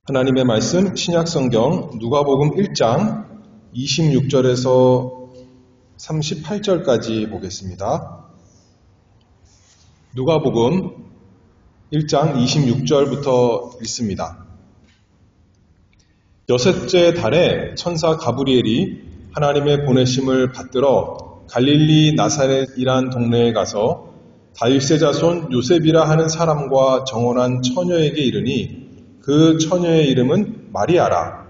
하나님의 말씀 신약성경 누가복음 1장 26절에서 38절까지 보겠습니다. 누가복음 1장 26절부터 읽습니다. 여섯째 달에 천사 가브리엘이 하나님의 보내심을 받들어 갈릴리 나사렛이란 동네에 가서 다윗의 자손 요셉이라 하는 사람과 정혼한 처녀에게 이르니 그 처녀의 이름은 마리아라.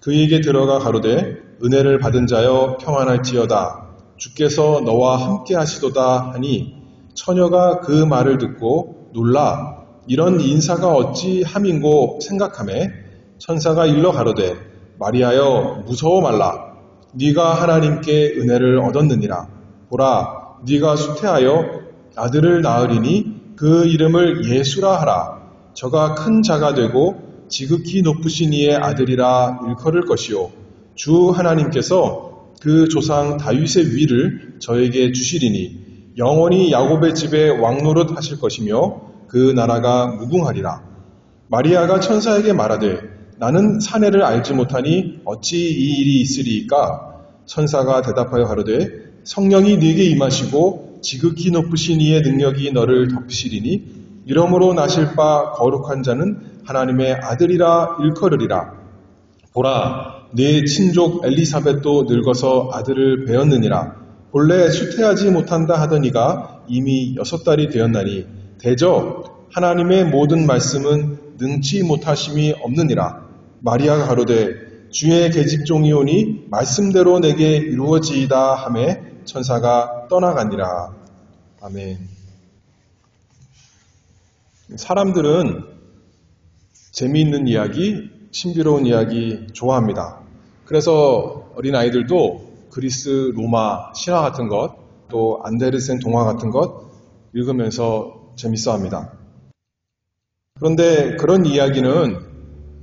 그에게 들어가 가로되 은혜를 받은 자여 평안할지어다. 주께서 너와 함께 하시도다 하니 처녀가 그 말을 듣고 놀라 이런 인사가 어찌 함인고 생각하매 천사가 일러 가로되 마리아여 무서워 말라. 네가 하나님께 은혜를 얻었느니라. 보라 네가 수태하여 아들을 낳으리니 그 이름을 예수라 하라. 저가 큰 자가 되고 지극히 높으신 이의 아들이라 일컬을 것이요 주 하나님께서 그 조상 다윗의 위를 저에게 주시리니 영원히 야곱의 집에 왕노릇 하실 것이며 그 나라가 무궁하리라. 마리아가 천사에게 말하되 나는 사내를 알지 못하니 어찌 이 일이 있으리이까. 천사가 대답하여 가로되 성령이 네게 임하시고 지극히 높으신 이의 능력이 너를 덮으시리니 이러므로 나실 바 거룩한 자는 하나님의 아들이라 일컬으리라. 보라 네 친족 엘리사벳도 늙어서 아들을 배었느니라. 본래 수태하지 못한다 하더니가 이미 6달이 되었나니 대저 하나님의 모든 말씀은 능치 못하심이 없느니라. 마리아가 가로되 주의 계집종이오니 말씀대로 내게 이루어지이다 하매 천사가 떠나가니라. 아멘. 사람들은 재미있는 이야기, 신비로운 이야기 좋아합니다. 그래서 어린아이들도 그리스, 로마 신화 같은 것, 또 안데르센 동화 같은 것 읽으면서 재밌어합니다. 그런데 그런 이야기는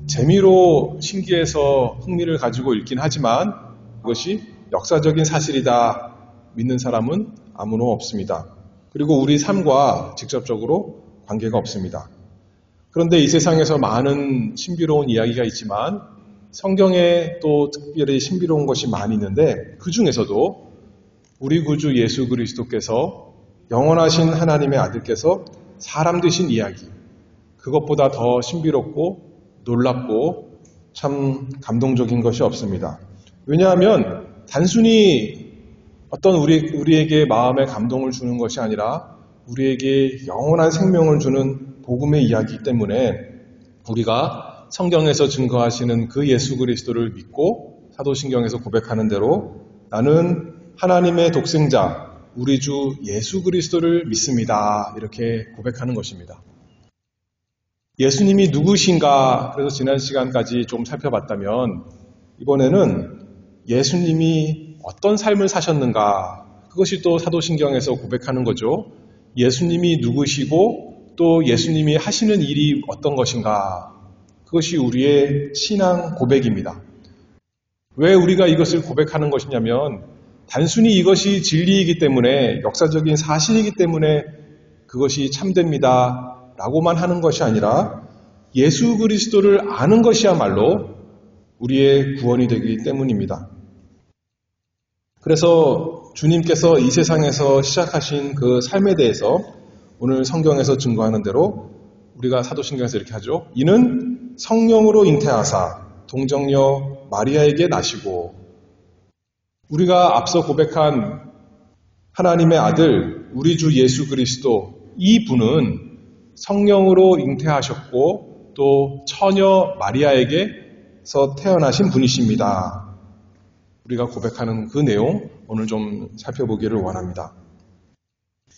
재미로 신기해서 흥미를 가지고 읽긴 하지만 그것이 역사적인 사실이다 믿는 사람은 아무도 없습니다. 그리고 우리 삶과 직접적으로 관계가 없습니다. 그런데 이 세상에서 많은 신비로운 이야기가 있지만 성경에 또 특별히 신비로운 것이 많이 있는데 그 중에서도 우리 구주 예수 그리스도께서 영원하신 하나님의 아들께서 사람 되신 이야기, 그것보다 더 신비롭고 놀랍고 참 감동적인 것이 없습니다. 왜냐하면 단순히 어떤 우리에게 마음에 감동을 주는 것이 아니라 우리에게 영원한 생명을 주는 복음의 이야기이기 때문에 우리가 성경에서 증거하시는 그 예수 그리스도를 믿고 사도신경에서 고백하는 대로 나는 하나님의 독생자 우리 주 예수 그리스도를 믿습니다. 이렇게 고백하는 것입니다. 예수님이 누구신가? 그래서 지난 시간까지 좀 살펴봤다면 이번에는 예수님이 어떤 삶을 사셨는가? 그것이 또 사도신경에서 고백하는 거죠. 예수님이 누구시고 또 예수님이 하시는 일이 어떤 것인가? 그것이 우리의 신앙 고백입니다. 왜 우리가 이것을 고백하는 것이냐면 단순히 이것이 진리이기 때문에 역사적인 사실이기 때문에 그것이 참됩니다 라고만 하는 것이 아니라 예수 그리스도를 아는 것이야말로 우리의 구원이 되기 때문입니다. 그래서 주님께서 이 세상에서 시작하신 그 삶에 대해서 오늘 성경에서 증거하는 대로 우리가 사도신경에서 이렇게 하죠. 이는 성령으로 잉태하사 동정녀 마리아에게 나시고, 우리가 앞서 고백한 하나님의 아들 우리 주 예수 그리스도, 이 분은 성령으로 잉태하셨고 또 처녀 마리아에게서 태어나신 분이십니다. 우리가 고백하는 그 내용 오늘 좀 살펴보기를 원합니다.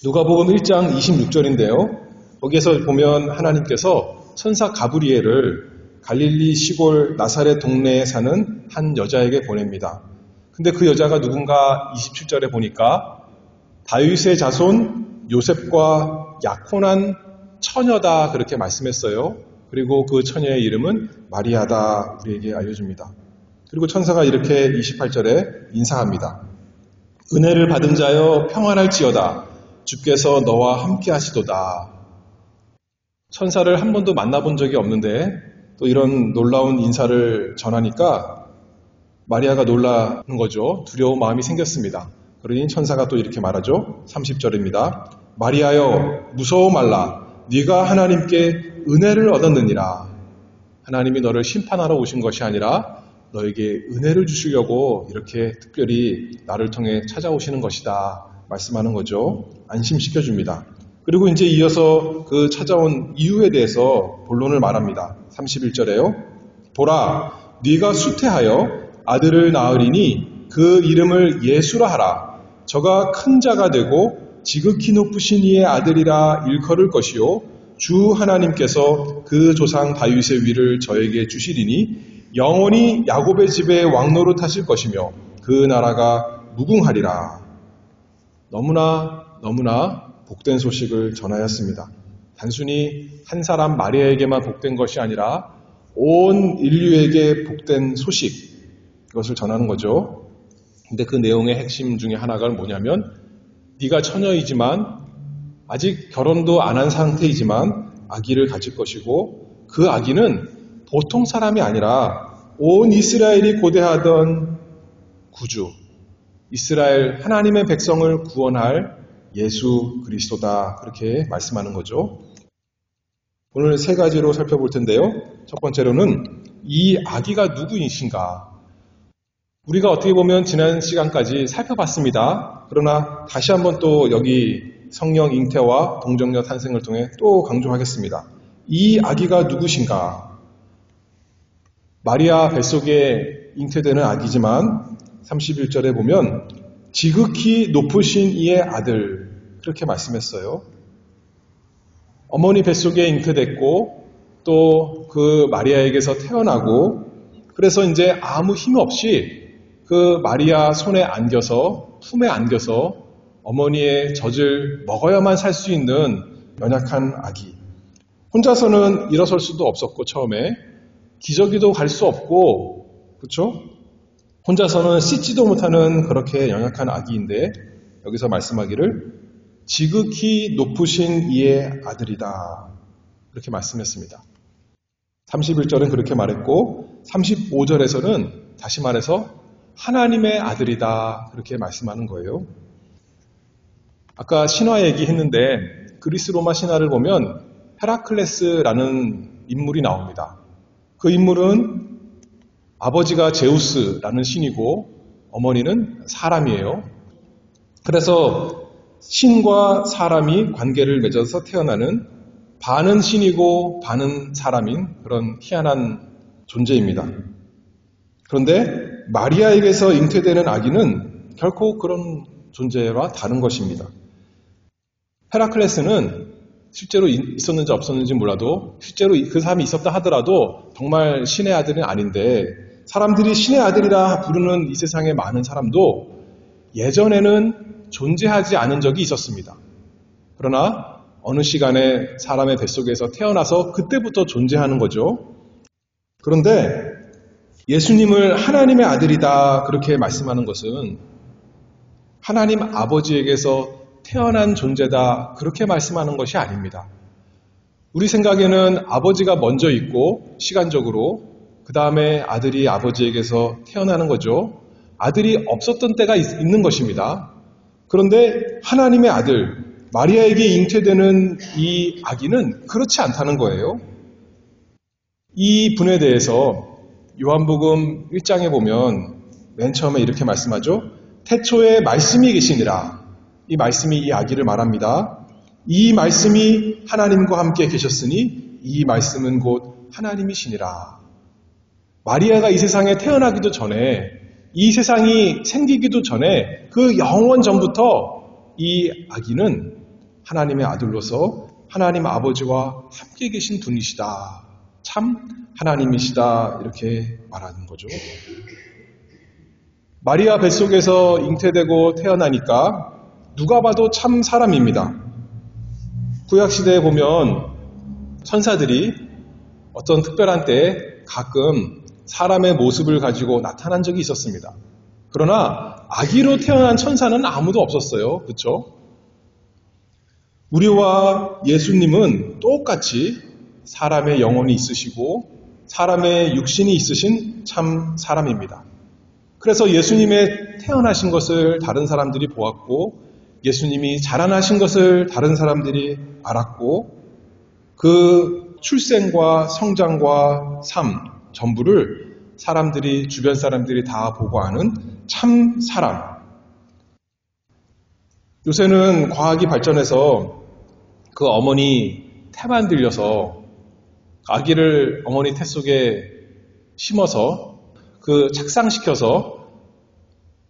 누가복음 1장 26절인데요. 거기에서 보면 하나님께서 천사 가브리엘을 갈릴리 시골 나사렛 동네에 사는 한 여자에게 보냅니다. 근데 그 여자가 누군가 27절에 보니까 다윗의 자손 요셉과 약혼한 처녀다 그렇게 말씀했어요. 그리고 그 처녀의 이름은 마리아다 우리에게 알려줍니다. 그리고 천사가 이렇게 28절에 인사합니다. 은혜를 받은 자여 평안할지어다. 주께서 너와 함께 하시도다. 천사를 한 번도 만나본 적이 없는데 또 이런 놀라운 인사를 전하니까 마리아가 놀라는 거죠. 두려운 마음이 생겼습니다. 그러니 천사가 또 이렇게 말하죠. 30절입니다. 마리아여 무서워 말라. 네가 하나님께 은혜를 얻었느니라. 하나님이 너를 심판하러 오신 것이 아니라 너에게 은혜를 주시려고 이렇게 특별히 나를 통해 찾아오시는 것이다 말씀하는 거죠. 안심시켜줍니다. 그리고 이제 이어서 그 찾아온 이유에 대해서 본론을 말합니다. 31절에요. 보라, 네가 수태하여 아들을 낳으리니 그 이름을 예수라 하라. 저가 큰 자가 되고 지극히 높으신 이의 아들이라 일컬을 것이요 주 하나님께서 그 조상 다윗의 위를 저에게 주시리니 영원히 야곱의 집에 왕노릇 하실 것이며 그 나라가 무궁하리라. 너무나 복된 소식을 전하였습니다. 단순히 한 사람 마리아에게만 복된 것이 아니라 온 인류에게 복된 소식, 그것을 전하는 거죠. 근데 그 내용의 핵심 중에 하나가 뭐냐면 네가 처녀이지만 아직 결혼도 안 한 상태이지만 아기를 가질 것이고 그 아기는 보통 사람이 아니라 온 이스라엘이 고대하던 구주, 이스라엘 하나님의 백성을 구원할 예수 그리스도다. 그렇게 말씀하는 거죠. 오늘 세 가지로 살펴볼 텐데요. 첫 번째로는 이 아기가 누구이신가? 우리가 어떻게 보면 지난 시간까지 살펴봤습니다. 그러나 다시 한번 또 여기 성령 잉태와 동정녀 탄생을 통해 또 강조하겠습니다. 이 아기가 누구신가? 마리아 뱃속에 잉태되는 아기지만 31절에 보면 지극히 높으신 이의 아들 그렇게 말씀했어요. 어머니 뱃속에 잉태됐고 또 그 마리아에게서 태어나고 그래서 이제 아무 힘 없이 그 마리아 손에 안겨서 품에 안겨서 어머니의 젖을 먹어야만 살 수 있는 연약한 아기. 혼자서는 일어설 수도 없었고 처음에 기저귀도 갈 수 없고 그렇죠? 혼자서는 씻지도 못하는 그렇게 연약한 아기인데 여기서 말씀하기를 지극히 높으신 이의 아들이다. 그렇게 말씀했습니다. 31절은 그렇게 말했고 35절에서는 다시 말해서 하나님의 아들이다. 그렇게 말씀하는 거예요. 아까 신화 얘기했는데 그리스 로마 신화를 보면 헤라클레스라는 인물이 나옵니다. 그 인물은 아버지가 제우스라는 신이고 어머니는 사람이에요. 그래서 신과 사람이 관계를 맺어서 태어나는 반은 신이고 반은 사람인 그런 희한한 존재입니다. 그런데 마리아에게서 잉태되는 아기는 결코 그런 존재와 다른 것입니다. 헤라클레스는 실제로 있었는지 없었는지 몰라도 실제로 그 사람이 있었다 하더라도 정말 신의 아들은 아닌데 사람들이 신의 아들이라 부르는 이 세상의 많은 사람도 예전에는 존재하지 않은 적이 있었습니다. 그러나 어느 시간에 사람의 뱃속에서 태어나서 그때부터 존재하는 거죠. 그런데 예수님을 하나님의 아들이다 그렇게 말씀하는 것은 하나님 아버지에게서 태어난 존재다 그렇게 말씀하는 것이 아닙니다. 우리 생각에는 아버지가 먼저 있고 시간적으로 그 다음에 아들이 아버지에게서 태어나는 거죠. 아들이 없었던 때가 있는 것입니다. 그런데 하나님의 아들 마리아에게 잉태되는 이 아기는 그렇지 않다는 거예요. 이 분에 대해서 요한복음 1장에 보면 맨 처음에 이렇게 말씀하죠. 태초에 말씀이 계시니라. 이 말씀이 이 아기를 말합니다. 이 말씀이 하나님과 함께 계셨으니 이 말씀은 곧 하나님이시니라. 마리아가 이 세상에 태어나기도 전에 이 세상이 생기기도 전에 그 영원 전부터 이 아기는 하나님의 아들로서 하나님 아버지와 함께 계신 분이시다. 참 하나님이시다. 이렇게 말하는 거죠. 마리아 뱃속에서 잉태되고 태어나니까 누가 봐도 참 사람입니다. 구약시대에 보면 천사들이 어떤 특별한 때에 가끔 사람의 모습을 가지고 나타난 적이 있었습니다. 그러나 아기로 태어난 천사는 아무도 없었어요. 그렇죠? 우리와 예수님은 똑같이 사람의 영혼이 있으시고 사람의 육신이 있으신 참 사람입니다. 그래서 예수님의 태어나신 것을 다른 사람들이 보았고 예수님이 자라나신 것을 다른 사람들이 알았고 그 출생과 성장과 삶 전부를 주변 사람들이 다 보고 아는 참 사람. 요새는 과학이 발전해서 그 어머니 태만 들려서 아기를 어머니 태 속에 심어서 착상시켜서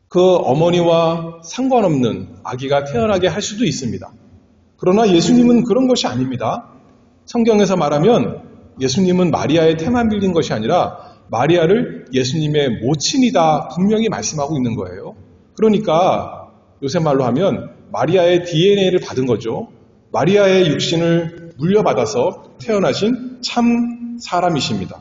그 어머니와 상관없는 아기가 태어나게 할 수도 있습니다. 그러나 예수님은 그런 것이 아닙니다. 성경에서 말하면 예수님은 마리아의 태만 빌린 것이 아니라 마리아를 예수님의 모친이다 분명히 말씀하고 있는 거예요. 그러니까 요새 말로 하면 마리아의 DNA를 받은 거죠. 마리아의 육신을 물려받아서 태어나신 참 사람이십니다.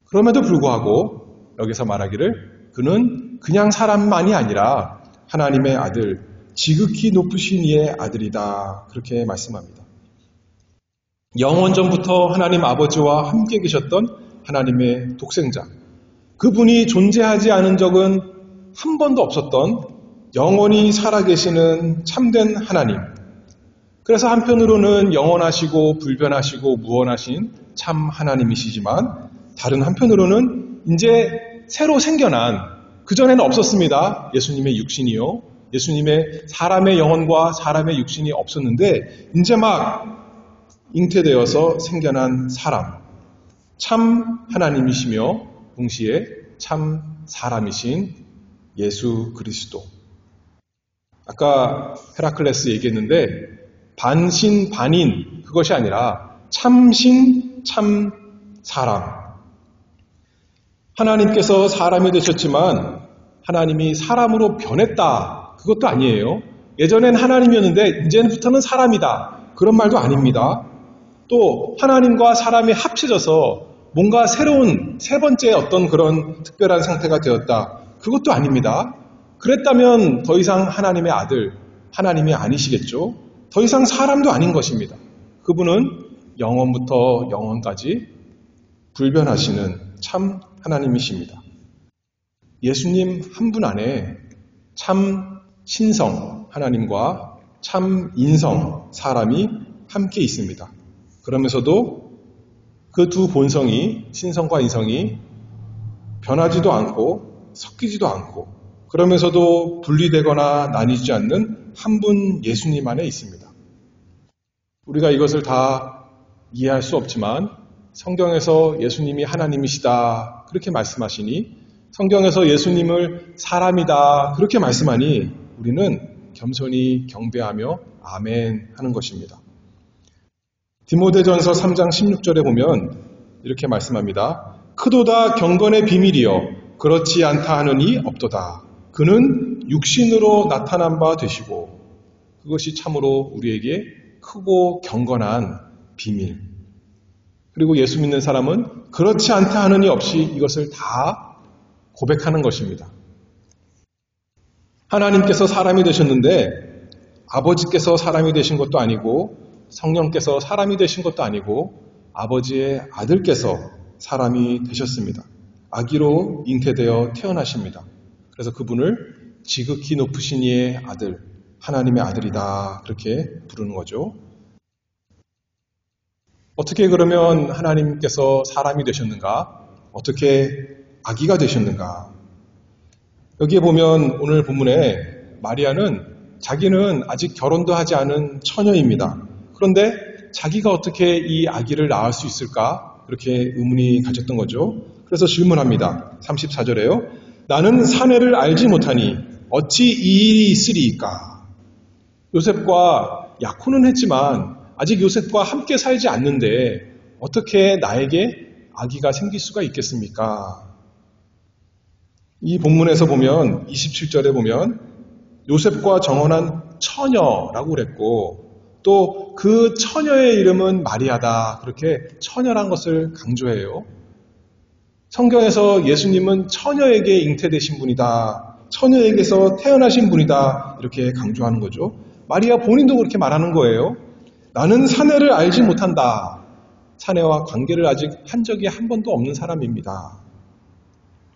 그럼에도 불구하고 여기서 말하기를 그는 그냥 사람만이 아니라 하나님의 아들, 지극히 높으신 이의 아들이다. 그렇게 말씀합니다. 영원전부터 하나님 아버지와 함께 계셨던 하나님의 독생자. 그분이 존재하지 않은 적은 한 번도 없었던 영원히 살아계시는 참된 하나님. 그래서 한편으로는 영원하시고 불변하시고 무언하신 참 하나님이시지만 다른 한편으로는 이제 새로 생겨난, 그전에는 없었습니다. 예수님의 육신이요. 예수님의 사람의 영혼과 사람의 육신이 없었는데 이제 막 잉태되어서 생겨난 사람. 참 하나님이시며 동시에 참 사람이신 예수 그리스도. 아까 헤라클레스 얘기했는데 반신 반인 그것이 아니라 참신 참 사람. 하나님께서 사람이 되셨지만 하나님이 사람으로 변했다. 그것도 아니에요. 예전엔 하나님이었는데 이제부터는 사람이다. 그런 말도 아닙니다. 또 하나님과 사람이 합쳐져서 뭔가 새로운 세 번째 어떤 그런 특별한 상태가 되었다. 그것도 아닙니다. 그랬다면 더 이상 하나님의 아들, 하나님이 아니시겠죠. 더 이상 사람도 아닌 것입니다. 그분은 영원부터 영원까지 불변하시는 참 하나님이십니다. 예수님 한 분 안에 참 신성 하나님과 참 인성 사람이 함께 있습니다. 그러면서도 그 두 본성이, 신성과 인성이 변하지도 않고 섞이지도 않고 그러면서도 분리되거나 나뉘지 않는 한 분 예수님 안에 있습니다. 우리가 이것을 다 이해할 수 없지만 성경에서 예수님이 하나님이시다 그렇게 말씀하시니, 성경에서 예수님을 사람이다 그렇게 말씀하니 우리는 겸손히 경배하며 아멘 하는 것입니다. 디모데전서 3장 16절에 보면 이렇게 말씀합니다. 크도다 경건의 비밀이여 그렇지 않다 하느니 없도다. 그는 육신으로 나타난 바 되시고. 그것이 참으로 우리에게 크고 경건한 비밀. 그리고 예수 믿는 사람은 그렇지 않다 하느니 없이 이것을 다 고백하는 것입니다. 하나님께서 사람이 되셨는데 아버지께서 사람이 되신 것도 아니고 성령께서 사람이 되신 것도 아니고 아버지의 아들께서 사람이 되셨습니다. 아기로 잉태되어 태어나십니다. 그래서 그분을 지극히 높으신 이의 아들, 하나님의 아들이다 그렇게 부르는 거죠. 어떻게 그러면 하나님께서 사람이 되셨는가? 어떻게 아기가 되셨는가? 여기에 보면 오늘 본문에 마리아는 자기는 아직 결혼도 하지 않은 처녀입니다. 그런데 자기가 어떻게 이 아기를 낳을 수 있을까? 그렇게 의문이 가졌던 거죠. 그래서 질문합니다. 34절에요. 나는 사내를 알지 못하니 어찌 이 일이 있으리이까? 요셉과 약혼은 했지만 아직 요셉과 함께 살지 않는데 어떻게 나에게 아기가 생길 수가 있겠습니까? 이 본문에서 보면 27절에 보면 요셉과 정혼한 처녀라고 그랬고 또 그 처녀의 이름은 마리아다 그렇게 처녀란 것을 강조해요. 성경에서 예수님은 처녀에게 잉태되신 분이다. 처녀에게서 태어나신 분이다. 이렇게 강조하는 거죠. 마리아 본인도 그렇게 말하는 거예요. 나는 사내를 알지 못한다. 사내와 관계를 아직 한 적이 한 번도 없는 사람입니다.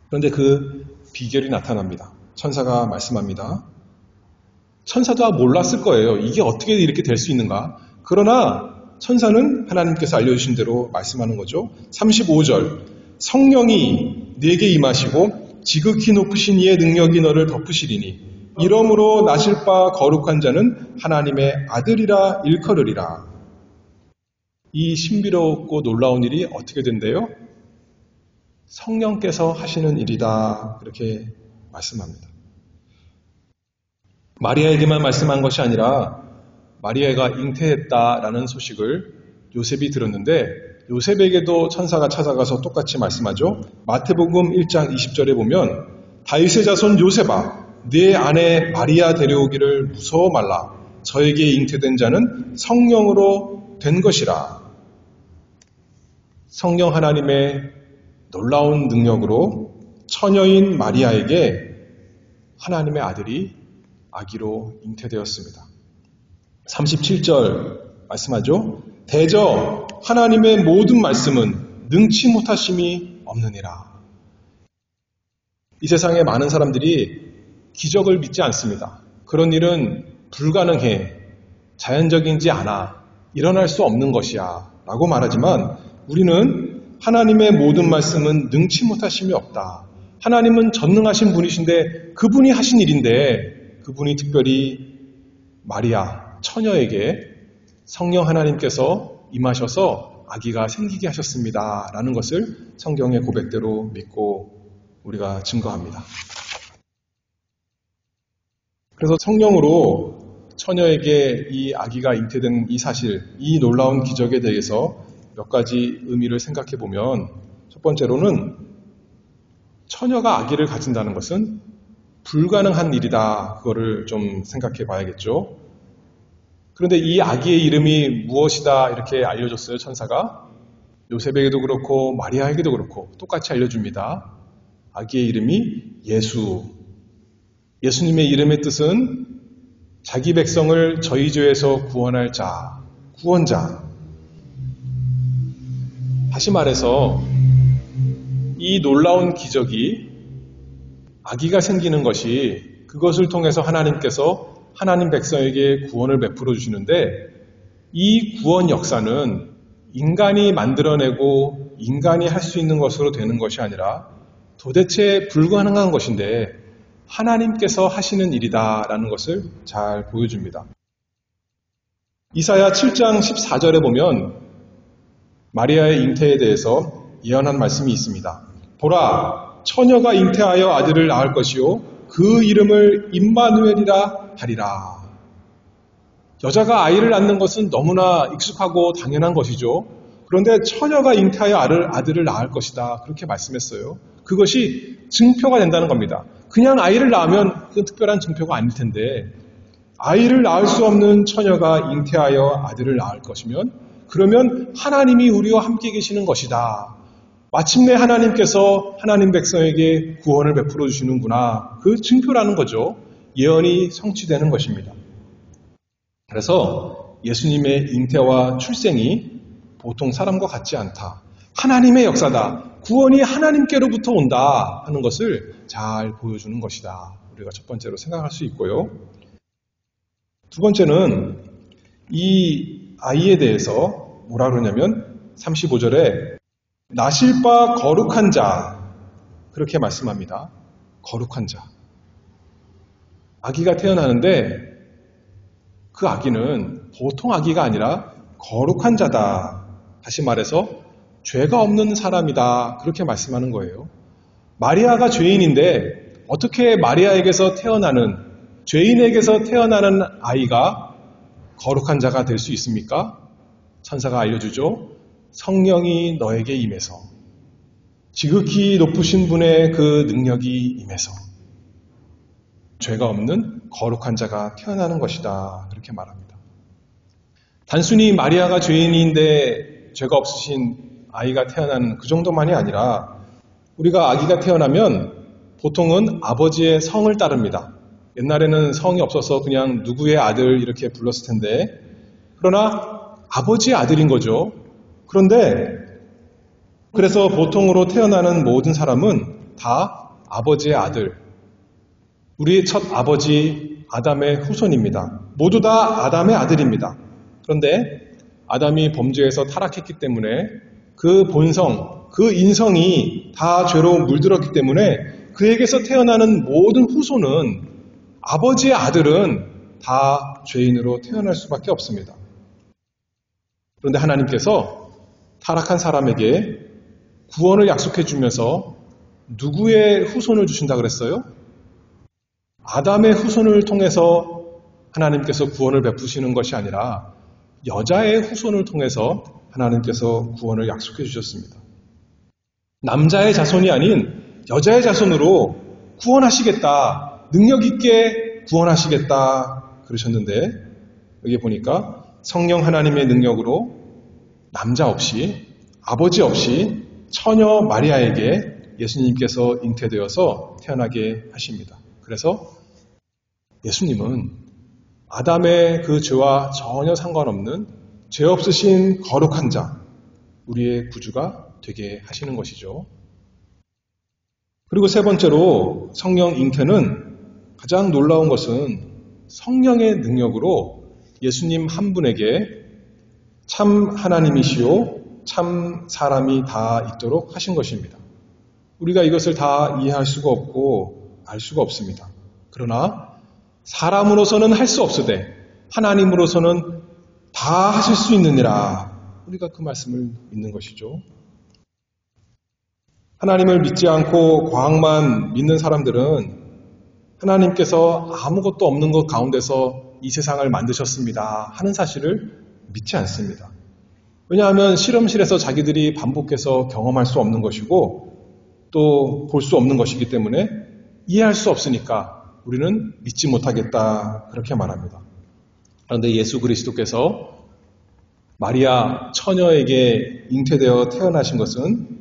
그런데 그 비결이 나타납니다. 천사가 말씀합니다. 천사도 몰랐을 거예요. 이게 어떻게 이렇게 될 수 있는가? 그러나 천사는 하나님께서 알려주신 대로 말씀하는 거죠. 35절 성령이 네게 임하시고 지극히 높으신 이의 능력이 너를 덮으시리니 이러므로 나실 바 거룩한 자는 하나님의 아들이라 일컬으리라. 이 신비롭고 놀라운 일이 어떻게 된대요? 성령께서 하시는 일이다. 그렇게 말씀합니다. 마리아에게만 말씀한 것이 아니라 마리아가 잉태했다라는 소식을 요셉이 들었는데 요셉에게도 천사가 찾아가서 똑같이 말씀하죠. 마태복음 1장 20절에 보면 다윗의 자손 요셉아 네 아내 마리아 데려오기를 무서워 말라. 저에게 잉태된 자는 성령으로 된 것이라. 성령 하나님의 놀라운 능력으로 처녀인 마리아에게 하나님의 아들이 아기로 잉태되었습니다. 37절 말씀하죠. 대저 하나님의 모든 말씀은 능치 못하심이 없느니라. 이 세상에 많은 사람들이 기적을 믿지 않습니다. 그런 일은 불가능해, 자연적이지 않아, 일어날 수 없는 것이야 라고 말하지만 우리는 하나님의 모든 말씀은 능치 못하심이 없다. 하나님은 전능하신 분이신데 그분이 하신 일인데 그분이 특별히 마리아 처녀에게 성령 하나님께서 임하셔서 아기가 생기게 하셨습니다 라는 것을 성경의 고백대로 믿고 우리가 증거합니다. 그래서 성령으로 처녀에게 이 아기가 잉태된 이 사실, 이 놀라운 기적에 대해서 몇 가지 의미를 생각해 보면 첫 번째로는 처녀가 아기를 가진다는 것은 불가능한 일이다. 그거를 좀 생각해 봐야겠죠. 그런데 이 아기의 이름이 무엇이다 이렇게 알려줬어요. 천사가. 요셉에게도 그렇고 마리아에게도 그렇고 똑같이 알려줍니다. 아기의 이름이 예수. 예수님의 이름의 뜻은 자기 백성을 저희 죄에서 구원할 자, 구원자. 다시 말해서 이 놀라운 기적이 아기가 생기는 것이 그것을 통해서 하나님께서 하나님 백성에게 구원을 베풀어 주시는데 이 구원 역사는 인간이 만들어내고 인간이 할 수 있는 것으로 되는 것이 아니라 도대체 불가능한 것인데 하나님께서 하시는 일이다라는 것을 잘 보여줍니다. 이사야 7장 14절에 보면 마리아의 잉태에 대해서 예언한 말씀이 있습니다. 보라, 처녀가 잉태하여 아들을 낳을 것이요 그 이름을 임마누엘이라 하리라. 여자가 아이를 낳는 것은 너무나 익숙하고 당연한 것이죠. 그런데 처녀가 잉태하여 아들을 낳을 것이다. 그렇게 말씀했어요. 그것이 증표가 된다는 겁니다. 그냥 아이를 낳으면 그건 특별한 증표가 아닐 텐데 아이를 낳을 수 없는 처녀가 잉태하여 아들을 낳을 것이면 그러면 하나님이 우리와 함께 계시는 것이다. 마침내 하나님께서 하나님 백성에게 구원을 베풀어 주시는구나. 그 증표라는 거죠. 예언이 성취되는 것입니다. 그래서 예수님의 잉태와 출생이 보통 사람과 같지 않다. 하나님의 역사다. 구원이 하나님께로부터 온다 하는 것을 잘 보여주는 것이다. 우리가 첫 번째로 생각할 수 있고요. 두 번째는 이 아이에 대해서 뭐라 그러냐면 35절에 나실 바 거룩한 자 그렇게 말씀합니다. 거룩한 자. 아기가 태어나는데 그 아기는 보통 아기가 아니라 거룩한 자다. 다시 말해서 죄가 없는 사람이다. 그렇게 말씀하는 거예요. 마리아가 죄인인데 어떻게 마리아에게서 태어나는 죄인에게서 태어나는 아이가 거룩한 자가 될 수 있습니까? 천사가 알려주죠. 성령이 너에게 임해서 지극히 높으신 분의 그 능력이 임해서 죄가 없는 거룩한 자가 태어나는 것이다. 그렇게 말합니다. 단순히 마리아가 죄인인데 죄가 없으신 아이가 태어나는 그 정도만이 아니라 우리가 아기가 태어나면 보통은 아버지의 성을 따릅니다. 옛날에는 성이 없어서 그냥 누구의 아들 이렇게 불렀을 텐데 그러나 아버지의 아들인 거죠. 그래서 보통으로 태어나는 모든 사람은 다 아버지의 아들, 우리의 첫 아버지 아담의 후손입니다. 모두 다 아담의 아들입니다. 그런데 아담이 범죄에서 타락했기 때문에 그 본성, 그 인성이 다 죄로 물들었기 때문에 그에게서 태어나는 모든 후손은 아버지의 아들은 다 죄인으로 태어날 수밖에 없습니다. 그런데 하나님께서 타락한 사람에게 구원을 약속해 주면서 누구의 후손을 주신다 그랬어요? 아담의 후손을 통해서 하나님께서 구원을 베푸시는 것이 아니라 여자의 후손을 통해서 하나님께서 구원을 약속해 주셨습니다. 남자의 자손이 아닌 여자의 자손으로 구원하시겠다, 능력 있게 구원하시겠다 그러셨는데 여기 보니까 성령 하나님의 능력으로 남자 없이 아버지 없이 처녀 마리아에게 예수님께서 잉태되어서 태어나게 하십니다. 그래서 예수님은 아담의 그 죄와 전혀 상관없는 죄 없으신 거룩한 자, 우리의 구주가 되게 하시는 것이죠. 그리고 세 번째로 성령 잉태는 가장 놀라운 것은 성령의 능력으로 예수님 한 분에게 참 하나님이시요 참 사람이 다 있도록 하신 것입니다. 우리가 이것을 다 이해할 수가 없고 알 수가 없습니다. 그러나 사람으로서는 할 수 없으되 하나님으로서는 다 하실 수 있느니라. 우리가 그 말씀을 믿는 것이죠. 하나님을 믿지 않고 과학만 믿는 사람들은 하나님께서 아무것도 없는 것 가운데서 이 세상을 만드셨습니다 하는 사실을 믿지 않습니다. 왜냐하면 실험실에서 자기들이 반복해서 경험할 수 없는 것이고 또 볼 수 없는 것이기 때문에 이해할 수 없으니까 우리는 믿지 못하겠다 그렇게 말합니다. 그런데 예수 그리스도께서 마리아 처녀에게 잉태되어 태어나신 것은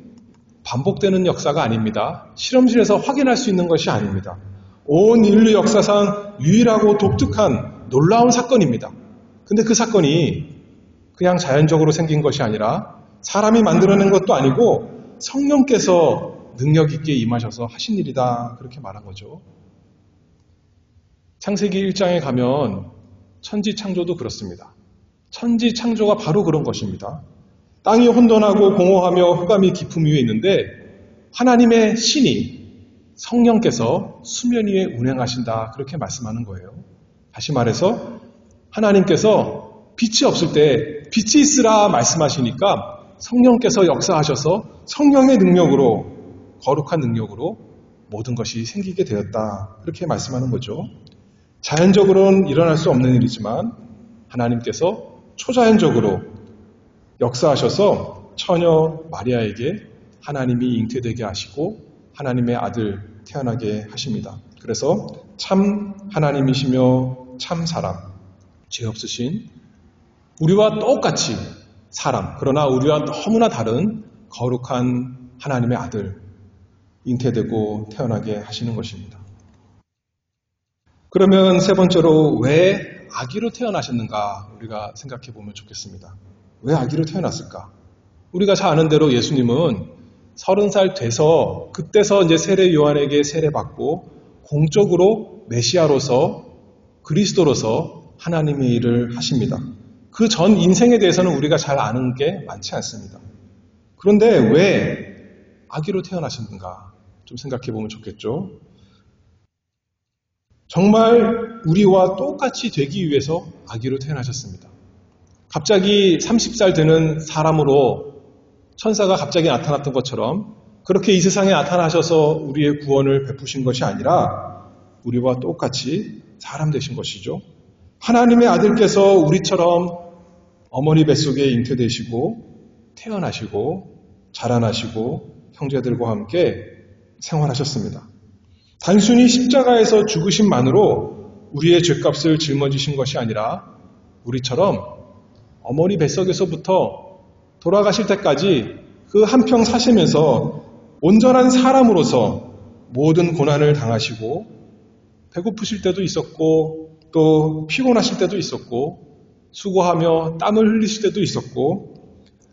반복되는 역사가 아닙니다. 실험실에서 확인할 수 있는 것이 아닙니다. 온 인류 역사상 유일하고 독특한 놀라운 사건입니다. 근데 그 사건이 그냥 자연적으로 생긴 것이 아니라 사람이 만들어낸 것도 아니고 성령께서 능력 있게 임하셔서 하신 일이다 그렇게 말한 거죠. 창세기 1장에 가면 천지 창조도 그렇습니다. 천지 창조가 바로 그런 것입니다. 땅이 혼돈하고 공허하며 흑암이 깊음 위에 있는데 하나님의 신이 성령께서 수면 위에 운행하신다 그렇게 말씀하는 거예요. 다시 말해서 하나님께서 빛이 없을 때 빛이 있으라 말씀하시니까 성령께서 역사하셔서 성령의 능력으로 거룩한 능력으로 모든 것이 생기게 되었다 그렇게 말씀하는 거죠. 자연적으로는 일어날 수 없는 일이지만 하나님께서 초자연적으로 역사하셔서 처녀 마리아에게 하나님이 잉태되게 하시고 하나님의 아들 태어나게 하십니다. 그래서 참 하나님이시며 참 사람, 죄 없으신 우리와 똑같이 사람, 그러나 우리와 너무나 다른 거룩한 하나님의 아들 잉태되고 태어나게 하시는 것입니다. 그러면 세 번째로 왜 아기로 태어나셨는가 우리가 생각해 보면 좋겠습니다. 왜 아기로 태어났을까? 우리가 잘 아는 대로 예수님은 30살 돼서 그때서 이제 세례 요한에게 세례받고 공적으로 메시아로서 그리스도로서 하나님의 일을 하십니다. 그 전 인생에 대해서는 우리가 잘 아는 게 많지 않습니다. 그런데 왜 아기로 태어나셨는가 좀 생각해 보면 좋겠죠. 정말 우리와 똑같이 되기 위해서 아기로 태어나셨습니다. 갑자기 30살 되는 사람으로 천사가 갑자기 나타났던 것처럼 그렇게 이 세상에 나타나셔서 우리의 구원을 베푸신 것이 아니라 우리와 똑같이 사람 되신 것이죠. 하나님의 아들께서 우리처럼 어머니 뱃속에 잉태되시고 태어나시고 자라나시고 형제들과 함께 생활하셨습니다. 단순히 십자가에서 죽으심만으로 우리의 죄값을 짊어지신 것이 아니라 우리처럼 어머니 뱃속에서부터 돌아가실 때까지 그 한평 사시면서 온전한 사람으로서 모든 고난을 당하시고 배고프실 때도 있었고 또 피곤하실 때도 있었고 수고하며 땀을 흘리실 때도 있었고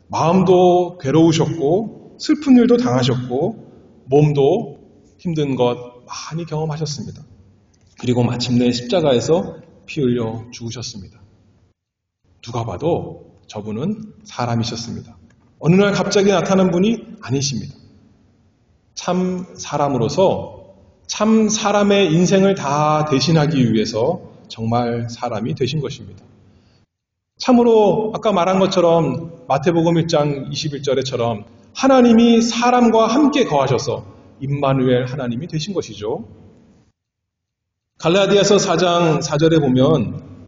마음도 괴로우셨고 슬픈 일도 당하셨고 몸도 힘든 것 많이 경험하셨습니다. 그리고 마침내 십자가에서 피 흘려 죽으셨습니다. 누가 봐도 저분은 사람이셨습니다. 어느 날 갑자기 나타난 분이 아니십니다. 참 사람으로서 참 사람의 인생을 다 대신하기 위해서 정말 사람이 되신 것입니다. 참으로 아까 말한 것처럼 마태복음 1장 21절에처럼 하나님이 사람과 함께 거하셔서 임마누엘 하나님이 되신 것이죠. 갈라디아서 4장 4절에 보면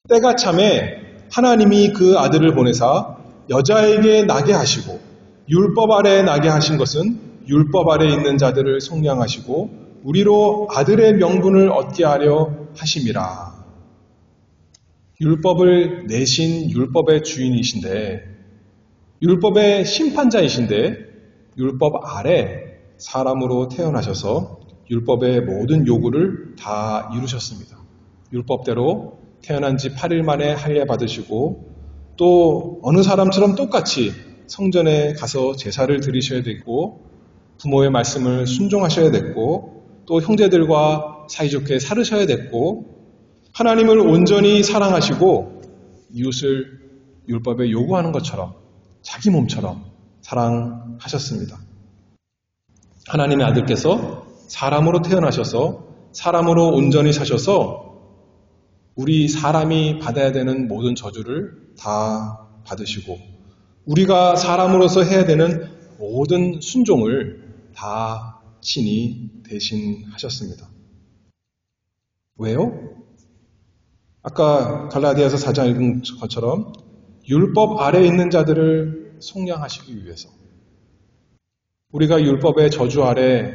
때가 참에 하나님이 그 아들을 보내사 여자에게 나게 하시고 율법 아래 나게 하신 것은 율법 아래 있는 자들을 속량하시고 우리로 아들의 명분을 얻게 하려 하심이라. 율법을 내신 율법의 주인이신데 율법의 심판자이신데 율법 아래 사람으로 태어나셔서 율법의 모든 요구를 다 이루셨습니다. 율법대로 태어난 지 8일 만에 할례 받으시고 또 어느 사람처럼 똑같이 성전에 가서 제사를 드리셔야 되고 부모의 말씀을 순종하셔야 됐고 또 형제들과 사이좋게 살으셔야 됐고 하나님을 온전히 사랑하시고 이웃을 율법에 요구하는 것처럼 자기 몸처럼 사랑하셨습니다. 하나님의 아들께서 사람으로 태어나셔서 사람으로 온전히 사셔서 우리 사람이 받아야 되는 모든 저주를 다 받으시고 우리가 사람으로서 해야 되는 모든 순종을 다 친히 대신하셨습니다. 왜요? 아까 갈라디아서 4장 읽은 것처럼 율법 아래에 있는 자들을 속량하시기 위해서 우리가 율법의 저주 아래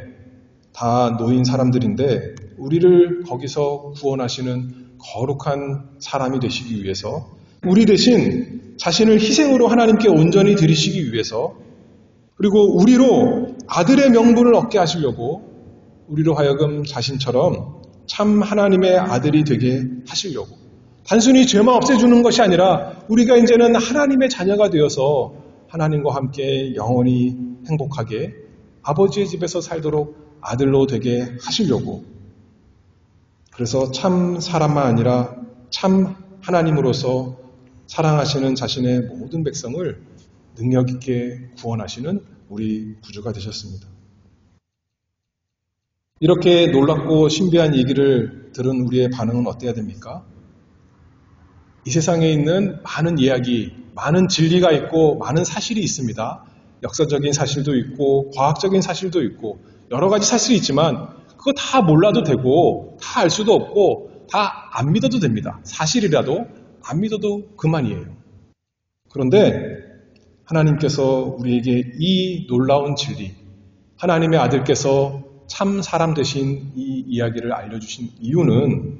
다 놓인 사람들인데 우리를 거기서 구원하시는 거룩한 사람이 되시기 위해서 우리 대신 자신을 희생으로 하나님께 온전히 드리시기 위해서 그리고 우리로 아들의 명분을 얻게 하시려고 우리로 하여금 자신처럼 참 하나님의 아들이 되게 하시려고 단순히 죄만 없애주는 것이 아니라 우리가 이제는 하나님의 자녀가 되어서 하나님과 함께 영원히 행복하게 아버지의 집에서 살도록 아들로 되게 하시려고 그래서 참 사람만 아니라 참 하나님으로서 사랑하시는 자신의 모든 백성을 능력 있게 구원하시는 우리 구주가 되셨습니다. 이렇게 놀랍고 신비한 얘기를 들은 우리의 반응은 어때야 됩니까? 이 세상에 있는 많은 이야기, 많은 진리가 있고 많은 사실이 있습니다. 역사적인 사실도 있고 과학적인 사실도 있고 여러 가지 사실이 있지만 그거 다 몰라도 되고 다 알 수도 없고 다 안 믿어도 됩니다. 사실이라도 안 믿어도 그만이에요. 그런데 하나님께서 우리에게 이 놀라운 진리, 하나님의 아들께서 참 사람 되신 이 이야기를 알려주신 이유는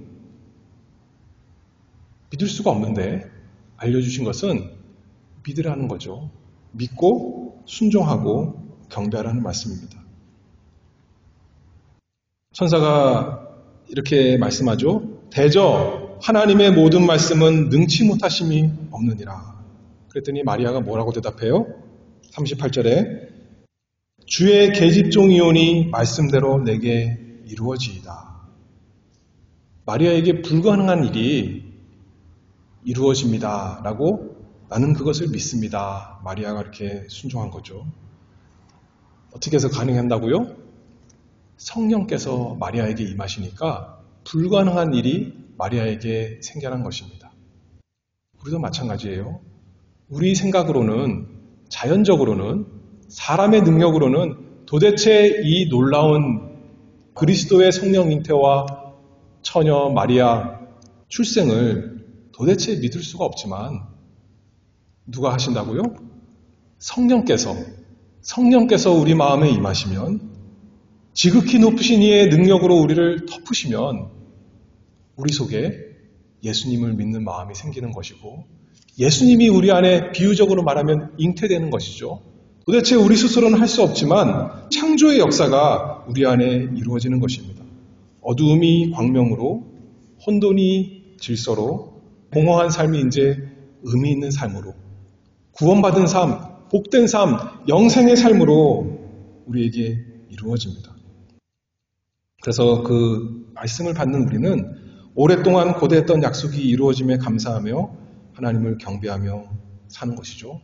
믿을 수가 없는데 알려주신 것은 믿으라는 거죠. 믿고 순종하고 경배하라는 말씀입니다. 천사가 이렇게 말씀하죠. 대저 하나님의 모든 말씀은 능치 못하심이 없느니라. 그랬더니 마리아가 뭐라고 대답해요? 38절에 주의 계집종이오니 말씀대로 내게 이루어지이다. 마리아에게 불가능한 일이 이루어집니다. 라고 나는 그것을 믿습니다. 마리아가 이렇게 순종한 거죠. 어떻게 해서 가능한다고요? 성령께서 마리아에게 임하시니까 불가능한 일이 마리아에게 생겨난 것입니다. 우리도 마찬가지예요. 우리 생각으로는 자연적으로는 사람의 능력으로는 도대체 이 놀라운 그리스도의 성령 잉태와 처녀 마리아 출생을 도대체 믿을 수가 없지만 누가 하신다고요? 성령께서 우리 마음에 임하시면 지극히 높으신 이의 능력으로 우리를 덮으시면 우리 속에 예수님을 믿는 마음이 생기는 것이고 예수님이 우리 안에 비유적으로 말하면 잉태되는 것이죠. 도대체 우리 스스로는 할 수 없지만 창조의 역사가 우리 안에 이루어지는 것입니다. 어두움이 광명으로 혼돈이 질서로 공허한 삶이 이제 의미 있는 삶으로 구원받은 삶, 복된 삶, 영생의 삶으로 우리에게 이루어집니다. 그래서 그 말씀을 받는 우리는 오랫동안 고대했던 약속이 이루어짐에 감사하며 하나님을 경배하며 사는 것이죠.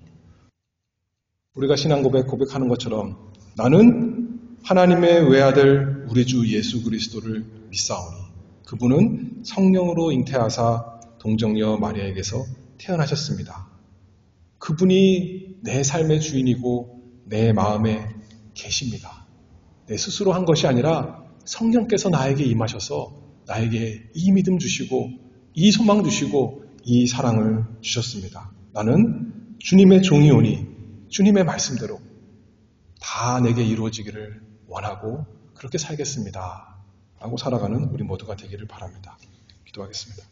우리가 신앙 고백하는 것처럼 나는 하나님의 외아들 우리 주 예수 그리스도를 믿사오니 그분은 성령으로 잉태하사 동정녀 마리아에게서 태어나셨습니다. 그분이 내 삶의 주인이고 내 마음에 계십니다. 내 스스로 한 것이 아니라 성령께서 나에게 임하셔서 나에게 이 믿음 주시고 이 소망 주시고 이 사랑을 주셨습니다. 나는 주님의 종이오니 주님의 말씀대로 다 내게 이루어지기를 원하고 그렇게 살겠습니다. 라고 살아가는 우리 모두가 되기를 바랍니다. 기도하겠습니다.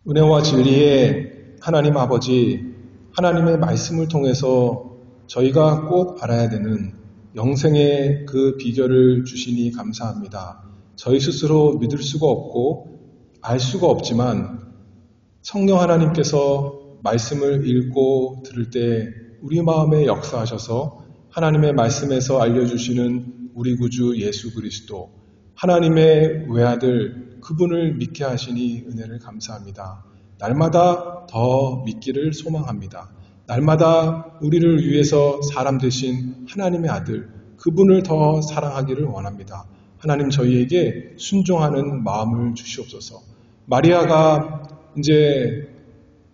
은혜와 진리의 하나님 아버지, 하나님의 말씀을 통해서 저희가 꼭 알아야 되는 영생의 그 비결을 주시니 감사합니다. 저희 스스로 믿을 수가 없고 알 수가 없지만 성령 하나님께서 말씀을 읽고 들을 때 우리 마음에 역사하셔서 하나님의 말씀에서 알려주시는 우리 구주 예수 그리스도, 하나님의 외아들 그분을 믿게 하시니 은혜를 감사합니다. 날마다 더 믿기를 소망합니다. 날마다 우리를 위해서 사람 되신 하나님의 아들 그분을 더 사랑하기를 원합니다. 하나님 저희에게 순종하는 마음을 주시옵소서. 마리아가 이제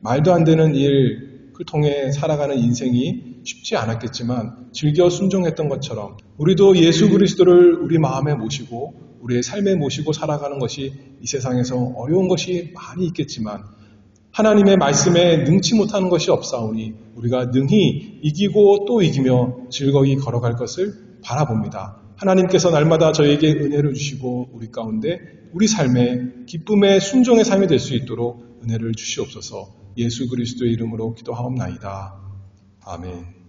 말도 안 되는 일을 통해 살아가는 인생이 쉽지 않았겠지만 즐겨 순종했던 것처럼 우리도 예수 그리스도를 우리 마음에 모시고 우리의 삶에 모시고 살아가는 것이 이 세상에서 어려운 것이 많이 있겠지만 하나님의 말씀에 능치 못하는 것이 없사오니 우리가 능히 이기고 또 이기며 즐거이 걸어갈 것을 바라봅니다. 하나님께서 날마다 저에게 은혜를 주시고 우리 가운데 우리 삶에 기쁨의 순종의 삶이 될 수 있도록 은혜를 주시옵소서. 예수 그리스도의 이름으로 기도하옵나이다. 아멘.